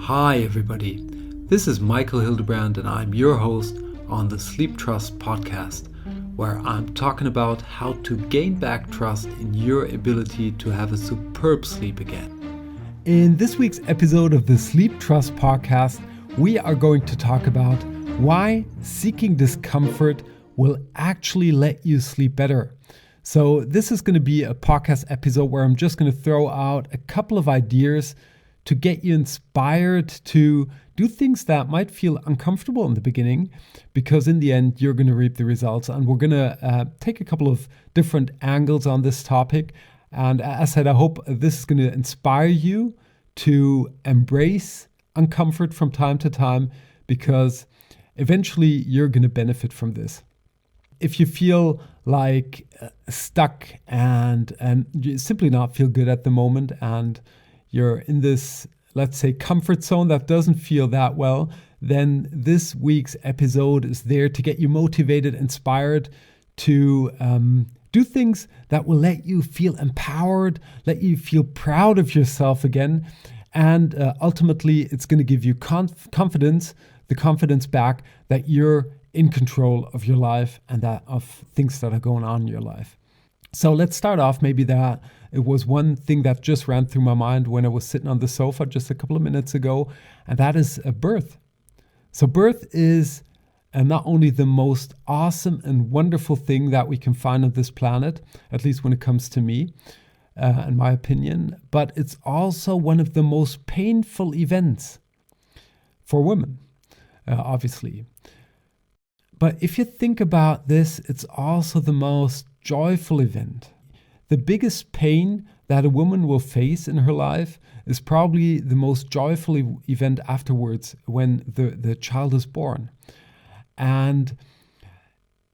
Hi everybody, this is Michael Hildebrand and I'm your host on the Sleeptrust podcast, where I'm talking about how to gain back trust in your ability to have a superb sleep again. In this week's episode of the Sleeptrust podcast, we are going to talk about why seeking discomfort will actually let you sleep better. So this is going to be a podcast episode where I'm just going to throw out a couple of ideas to get you inspired to do things that might feel uncomfortable in the beginning, because in the end, you're going to reap the results. And we're going to take a couple of different angles on this topic. And as I said, I hope this is going to inspire you to embrace uncomfort from time to time, because eventually you're going to benefit from this. If you feel like stuck and you simply not feel good at the moment, and you're in this, let's say, comfort zone that doesn't feel that well, then this week's episode is there to get you motivated, inspired to do things that will let you feel empowered, let you feel proud of yourself again. And ultimately, it's going to give you confidence, the confidence back that you're in control of your life and that of things that are going on in your life. So let's start off. Maybe that it was one thing that just ran through my mind when I was sitting on the sofa just a couple of minutes ago, and that is birth. So birth is not only the most awesome and wonderful thing that we can find on this planet, at least when it comes to me, in my opinion, but it's also one of the most painful events for women, obviously. But if you think about this, it's also the most joyful event. The biggest pain that a woman will face in her life is probably the most joyful event afterwards, when the child is born. And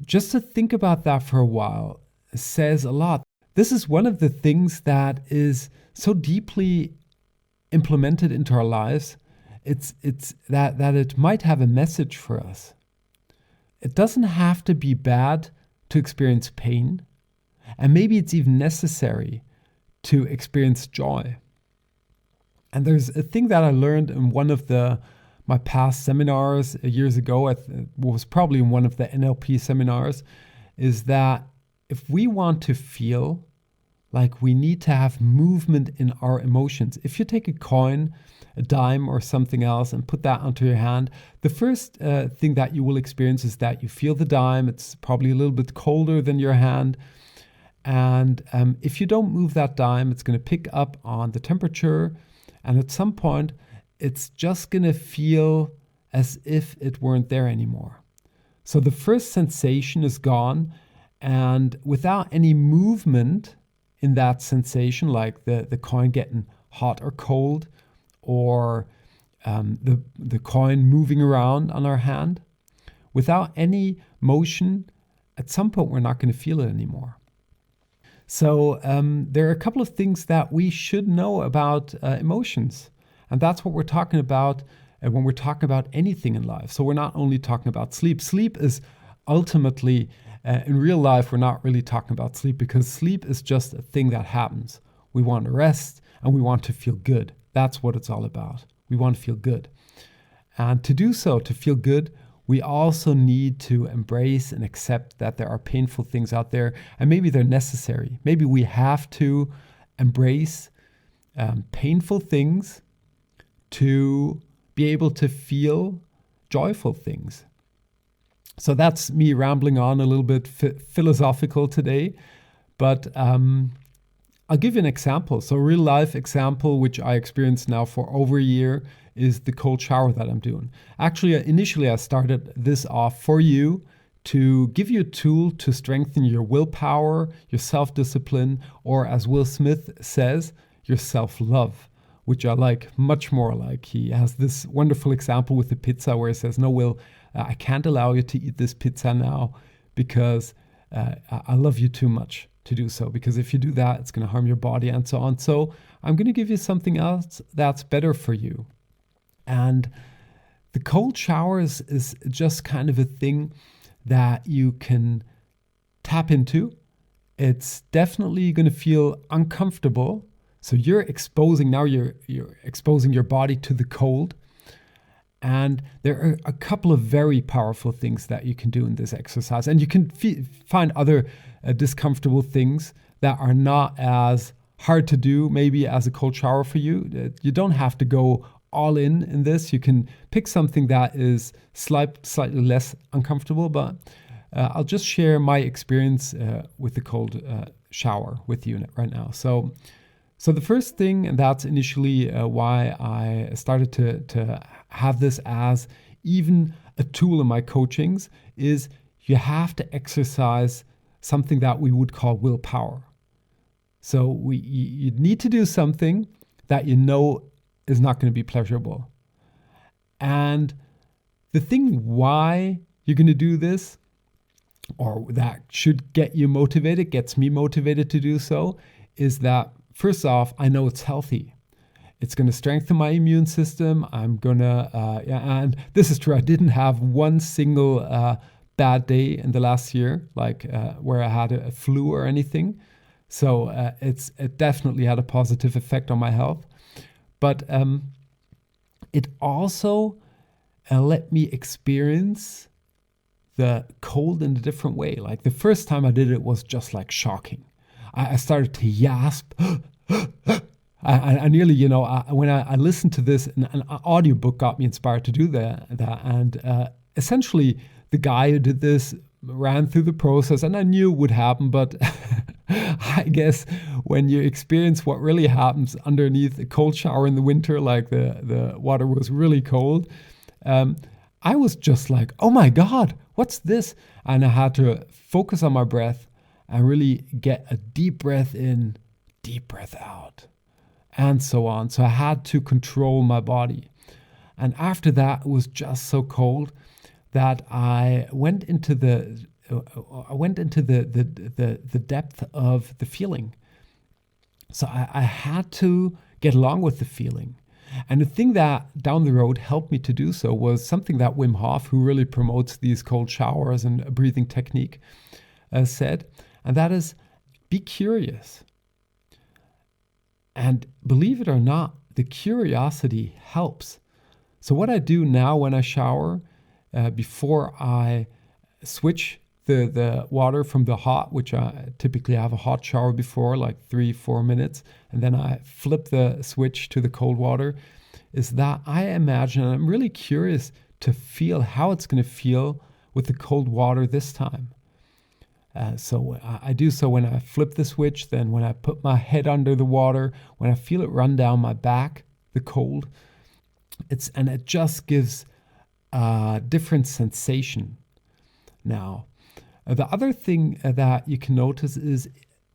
just to think about that for a while says a lot. This is one of the things that is so deeply implemented into our lives. It's that it might have a message for us. It doesn't have to be bad to experience pain, and maybe it's even necessary to experience joy. And there's a thing that I learned in one of my past seminars years ago. It was probably in one of the NLP seminars, is that if we want to feel like, we need to have movement in our emotions. If you take a coin, a dime or something else, and put that onto your hand, the first thing that you will experience is that you feel the dime. It's probably a little bit colder than your hand. And if you don't move that dime, it's going to pick up on the temperature. And at some point, it's just going to feel as if it weren't there anymore. So the first sensation is gone. And without any movement in that sensation, like the coin getting hot or cold, or the coin moving around on our hand, without any motion, at some point we're not going to feel it anymore. So there are a couple of things that we should know about emotions. And that's what we're talking about when we're talking about anything in life. So we're not only talking about sleep. Sleep is ultimately, in real life, we're not really talking about sleep, because sleep is just a thing that happens. We want to rest and we want to feel good. That's what it's all about. We want to feel good. And to do so, to feel good, we also need to embrace and accept that there are painful things out there, and maybe they're necessary. Maybe we have to embrace painful things to be able to feel joyful things. So that's me rambling on a little bit philosophical today, but I'll give you an example. So a real life example, which I experienced now for over a year, is the cold shower that I'm doing. Actually, initially I started this off for you to give you a tool to strengthen your willpower, your self-discipline, or as Will Smith says, your self-love, which I like much more. Like, he has this wonderful example with the pizza where he says, no, Will, I can't allow you to eat this pizza now because I love you too much to do so, because if you do that, it's going to harm your body and so on. So I'm going to give you something else that's better for you. And the cold shower is just kind of a thing that you can tap into. It's definitely going to feel uncomfortable. So you're exposing your body to the cold. And there are a couple of very powerful things that you can do in this exercise. And you can find other discomfortable things that are not as hard to do, maybe as a cold shower for you. You don't have to go all in this. You can pick something that is slightly less uncomfortable, but I'll just share my experience with the cold shower with you right now. So the first thing, and that's initially why I started to have this as even a tool in my coachings, is you have to exercise something that we would call willpower. So you need to do something that you know is not going to be pleasurable. And the thing why you're going to do this, or that should get you motivated, gets me motivated to do so, is that first off, I know it's healthy. It's going to strengthen my immune system. I'm going to, and this is true, I didn't have one single bad day in the last year, where I had a flu or anything. So it definitely had a positive effect on my health. But it also let me experience the cold in a different way. Like the first time I did it was just like shocking. I started to yasp. I nearly, when I listened to this, an audiobook got me inspired to do that. And essentially, the guy who did this ran through the process, and I knew it would happen, but I guess when you experience what really happens underneath a cold shower in the winter, like the water was really cold, I was just like, oh my God, what's this? And I had to focus on my breath and really get a deep breath in, deep breath out, and so on. So I had to control my body. And after that, it was just so cold that I went into the depth of the feeling. So I had to get along with the feeling. And the thing that down the road helped me to do so was something that Wim Hof, who really promotes these cold showers and a breathing technique, said, and that is, be curious. And believe it or not, the curiosity helps. So what I do now when I shower, before I switch the water from the hot, which I typically have a hot shower before, like 3-4 minutes, and then I flip the switch to the cold water, is that I imagine, and I'm really curious to feel how it's going to feel with the cold water this time. So I do so when I flip the switch, then when I put my head under the water, when I feel it run down my back, the cold, it just gives a different sensation. Now, the other thing that you can notice is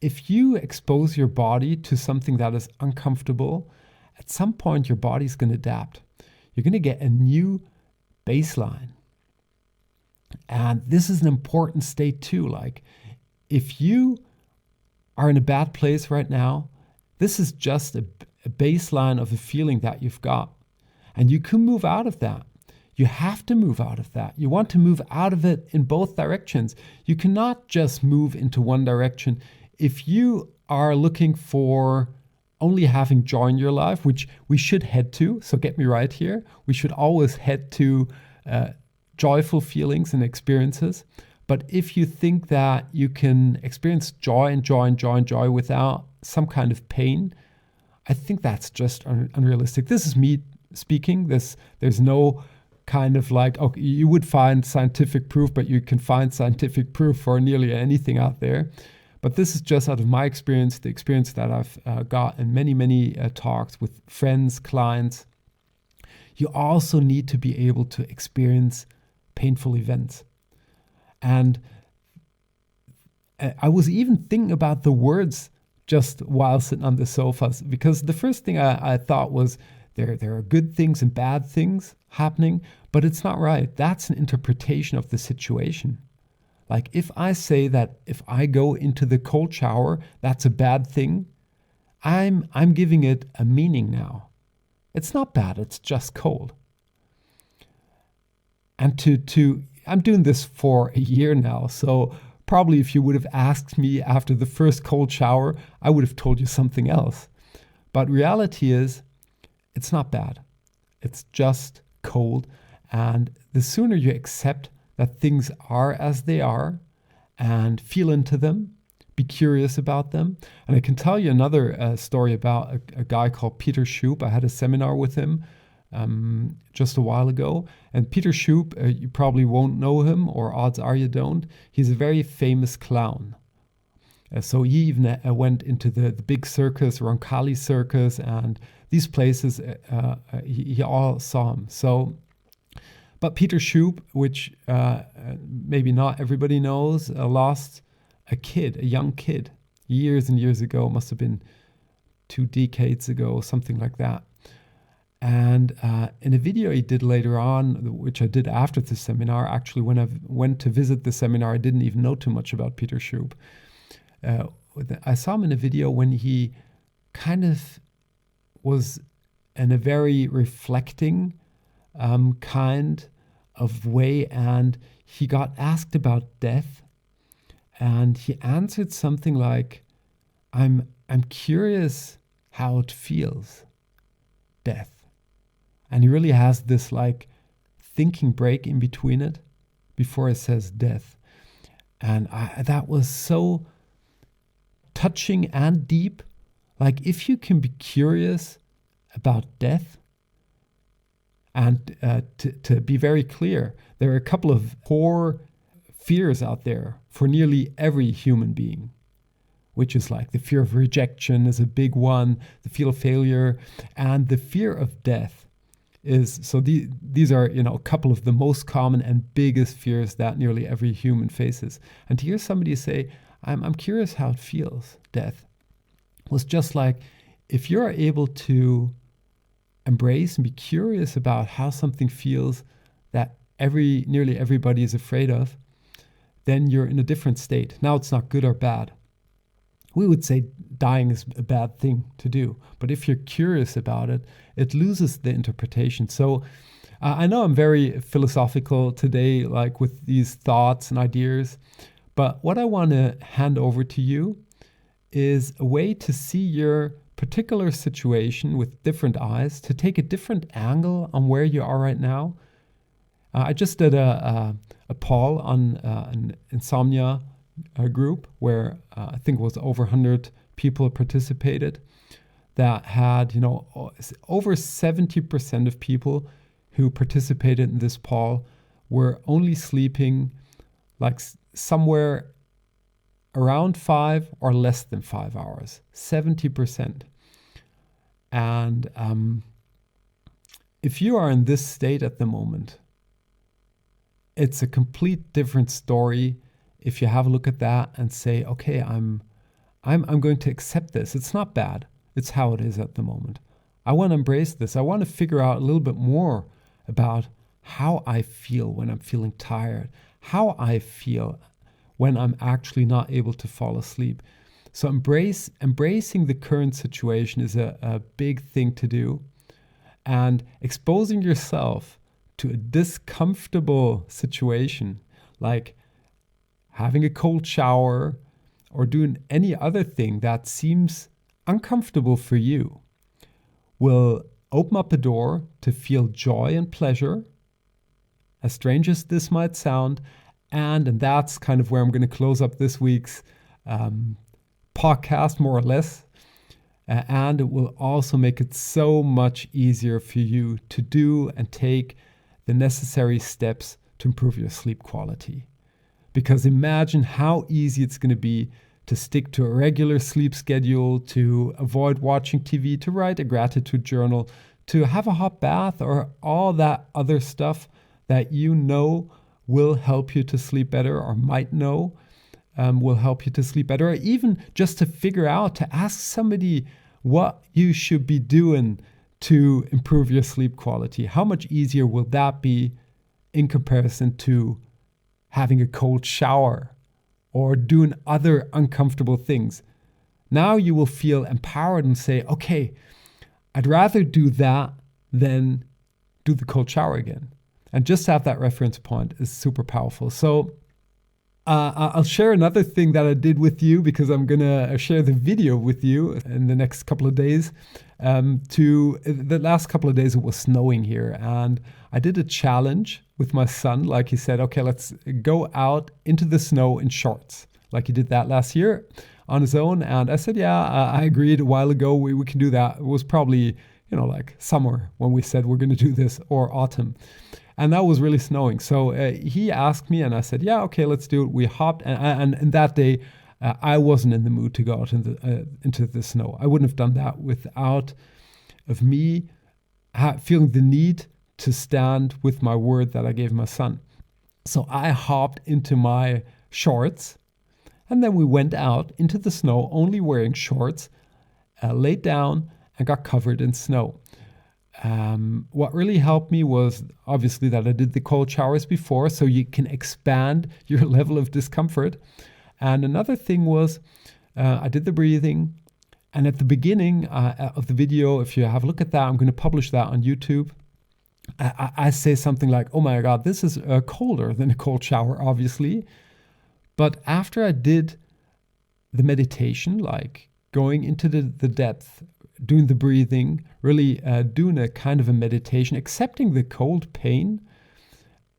if you expose your body to something that is uncomfortable, at some point your body's going to adapt. You're going to get a new baseline. And this is an important state too. Like if you are in a bad place right now, this is just a baseline of a feeling that you've got. And you can move out of that. You have to move out of that. You want to move out of it in both directions. You cannot just move into one direction. If you are looking for only having joy in your life, which we should head to, so get me right here, we should always head to joyful feelings and experiences. But if you think that you can experience joy and joy and joy and joy without some kind of pain, I think that's just unrealistic. This is me speaking. There's no kind of like, okay, you would find scientific proof, but you can find scientific proof for nearly anything out there. But this is just out of my experience, the experience that I've got in many, many talks with friends, clients. You also need to be able to experience painful events. And I was even thinking about the words just while sitting on the sofas, because the first thing I thought was there are good things and bad things happening, but it's not right. That's an interpretation of the situation. Like if I say that if I go into the cold shower, that's a bad thing, I'm giving it a meaning now. It's not bad, it's just cold. And I'm doing this for a year now, so probably if you would have asked me after the first cold shower, I would have told you something else. But reality is, it's not bad. It's just cold. And the sooner you accept that things are as they are and feel into them, be curious about them. And I can tell you another story about a guy called Peter Shoup. I had a seminar with him just a while ago. And Peter Shoup, you probably won't know him, or odds are you don't. He's a very famous clown. So he even went into the big circus, Roncalli Circus, and these places, he all saw him. So, but Peter Shoup, which maybe not everybody knows, lost a young kid, years and years ago. It must have been 2 decades ago, something like that. And in a video he did later on, which I did after the seminar, actually when I went to visit the seminar, I didn't even know too much about Peter Shoup. I saw him in a video when he kind of was in a very reflecting kind of way, and he got asked about death, and he answered something like, I'm curious how it feels, death. And he really has this like thinking break in between it before it says death. And that was so touching and deep. Like, if you can be curious about death, and to be very clear, there are a couple of core fears out there for nearly every human being, which is like the fear of rejection is a big one, the fear of failure, and the fear of death is, so these are, a couple of the most common and biggest fears that nearly every human faces. And to hear somebody say, I'm curious how it feels, death, was just like, if you're able to embrace and be curious about how something feels that nearly everybody is afraid of, then you're in a different state. Now, it's not good or bad. We would say dying is a bad thing to do. But if you're curious about it, it loses the interpretation. So I know I'm very philosophical today, like with these thoughts and ideas. But what I want to hand over to you is a way to see your particular situation with different eyes, to take a different angle on where you are right now. I just did a poll on an insomnia group where I think it was over 100 people participated, that had, over 70% of people who participated in this poll were only sleeping like somewhere around 5 or less than 5 hours, 70%. And if you are in this state at the moment, it's a complete different story if you have a look at that and say, okay, I'm going to accept this. It's not bad. It's how it is at the moment. I want to embrace this. I want to figure out a little bit more about how I feel when I'm feeling tired, how I feel when I'm actually not able to fall asleep. So embracing the current situation is a big thing to do. And exposing yourself to a discomfortable situation, like having a cold shower or doing any other thing that seems uncomfortable for you, will open up a door to feel joy and pleasure, as strange as this might sound. And that's kind of where I'm going to close up this week's podcast, more or less. And it will also make it so much easier for you to do and take the necessary steps to improve your sleep quality. Because imagine how easy it's going to be to stick to a regular sleep schedule, to avoid watching TV, to write a gratitude journal, to have a hot bath, or all that other stuff that will help you to sleep better, or might know will help you to sleep better, or even just to figure out, to ask somebody what you should be doing to improve your sleep quality. How much easier will that be in comparison to having a cold shower or doing other uncomfortable things? Now you will feel empowered and say, okay, I'd rather do that than do the cold shower again. And just have that reference point is super powerful. So I'll share another thing that I did with you, because I'm going to share the video with you in the next couple of days. The last couple of days it was snowing here, and I did a challenge with my son. Like he said, okay, let's go out into the snow in shorts. Like he did that last year on his own. And I said, yeah, I agreed a while ago. We can do that. It was probably, like summer when we said we're going to do this, or autumn. And that was really snowing. So he asked me, and I said, yeah, okay, let's do it. We hopped. And that day, I wasn't in the mood to go out into the snow. I wouldn't have done that without of me feeling the need to stand with my word that I gave my son. So I hopped into my shorts, and then we went out into the snow only wearing shorts, laid down and got covered in snow. What really helped me was obviously that I did the cold showers before, so you can expand your level of discomfort. And another thing was I did the breathing. And at the beginning of the video, if you have a look at that, I'm going to publish that on YouTube. I say something like, oh my God, this is colder than a cold shower, obviously. But after I did the meditation, like going into the depth, doing the breathing, really doing a kind of a meditation, accepting the cold pain,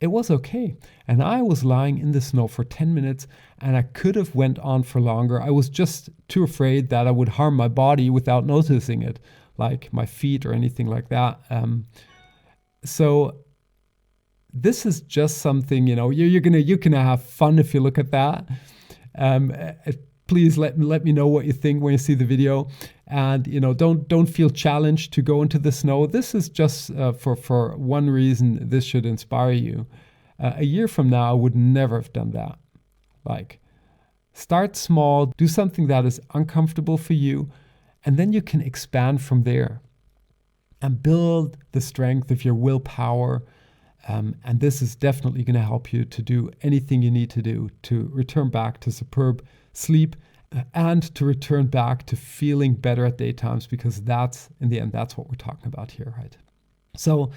it was okay. And I was lying in the snow for 10 minutes, and I could have went on for longer. I was just too afraid that I would harm my body without noticing it, like my feet or anything like that. So this is just something, you're gonna have fun if you look at that. Please let me know what you think when you see the video, and don't feel challenged to go into the snow. This is just for one reason. This should inspire you. A year from now, I would never have done that. Like, start small, do something that is uncomfortable for you, and then you can expand from there and build the strength of your willpower. And this is definitely going to help you to do anything you need to do to return back to superb sleep and to return back to feeling better at daytimes, because that's, in the end, that's what we're talking about here, right? So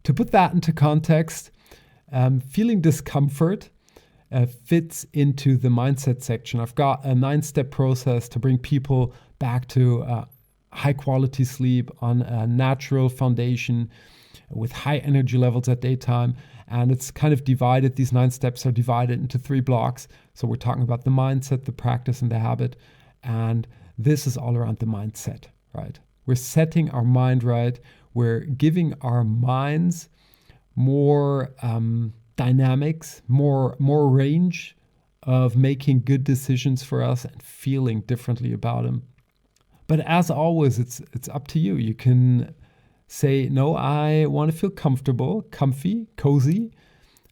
to put that into context, feeling discomfort fits into the mindset section. I've got a 9-step process to bring people back to high quality sleep on a natural foundation with high energy levels at daytime. And it's kind of divided. These 9 steps are divided into 3 blocks. So we're talking about the mindset, the practice, and the habit. And this is all around the mindset, right? We're setting our mind right. We're giving our minds more dynamics, more range of making good decisions for us and feeling differently about them. But as always, it's up to you. You can say, no, I want to feel comfortable, comfy, cozy,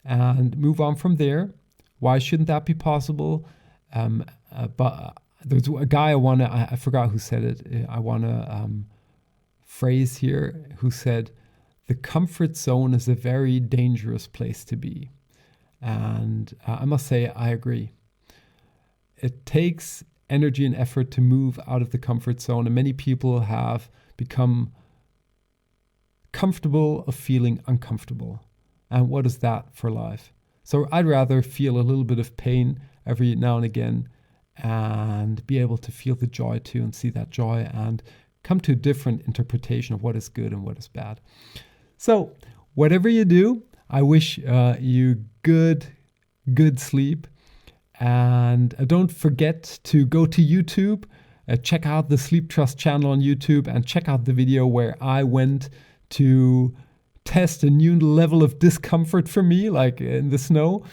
and move on from there. Why shouldn't that be possible? But there's a guy I forgot who said it. I want to phrase here, who said, the comfort zone is a very dangerous place to be. And I must say, I agree. It takes energy and effort to move out of the comfort zone. And many people have become comfortable of feeling uncomfortable. And what is that for life? So I'd rather feel a little bit of pain every now and again and be able to feel the joy too, and see that joy and come to a different interpretation of what is good and what is bad. So whatever you do, I wish you good sleep. And don't forget to go to YouTube, check out the Sleeptrust channel on YouTube, and check out the video where I went to test a new level of discomfort for me, like in the snow.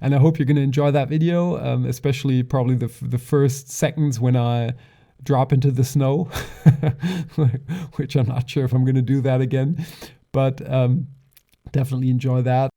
And I hope you're going to enjoy that video, especially probably the first seconds when I drop into the snow, which I'm not sure if I'm going to do that again, but definitely enjoy that.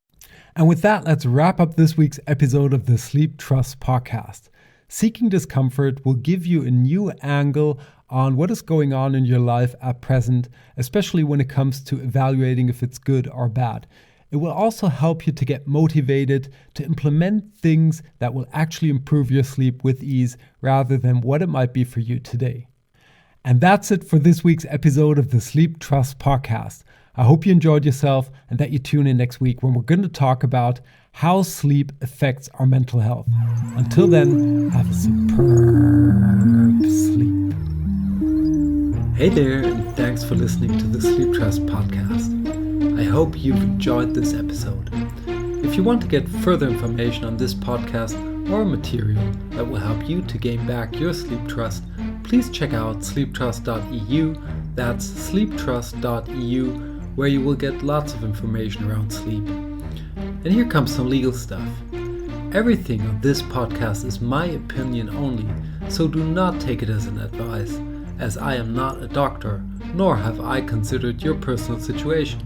And with that, let's wrap up this week's episode of the Sleeptrust podcast. Seeking Discomfort will give you a new angle on what is going on in your life at present, especially when it comes to evaluating if it's good or bad. It will also help you to get motivated to implement things that will actually improve your sleep with ease, rather than what it might be for you today. And that's it for this week's episode of the Sleeptrust podcast. I hope you enjoyed yourself and that you tune in next week when we're going to talk about how sleep affects our mental health. Until then, have a superb sleep. Hey there, and thanks for listening to the Sleeptrust podcast. I hope you've enjoyed this episode. If you want to get further information on this podcast or material that will help you to gain back your sleep trust, please check out sleeptrust.eu. That's sleeptrust.eu, where you will get lots of information around sleep. And here comes some legal stuff. Everything on this podcast is my opinion only, so do not take it as an advice, as I am not a doctor, nor have I considered your personal situation.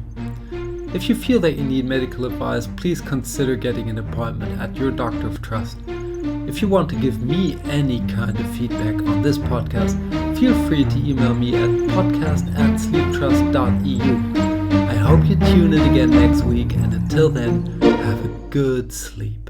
If you feel that you need medical advice, please consider getting an appointment at your doctor of trust. If you want to give me any kind of feedback on this podcast, feel free to email me at podcast@sleeptrust.eu. I hope you tune in again next week, and until then, have a good sleep.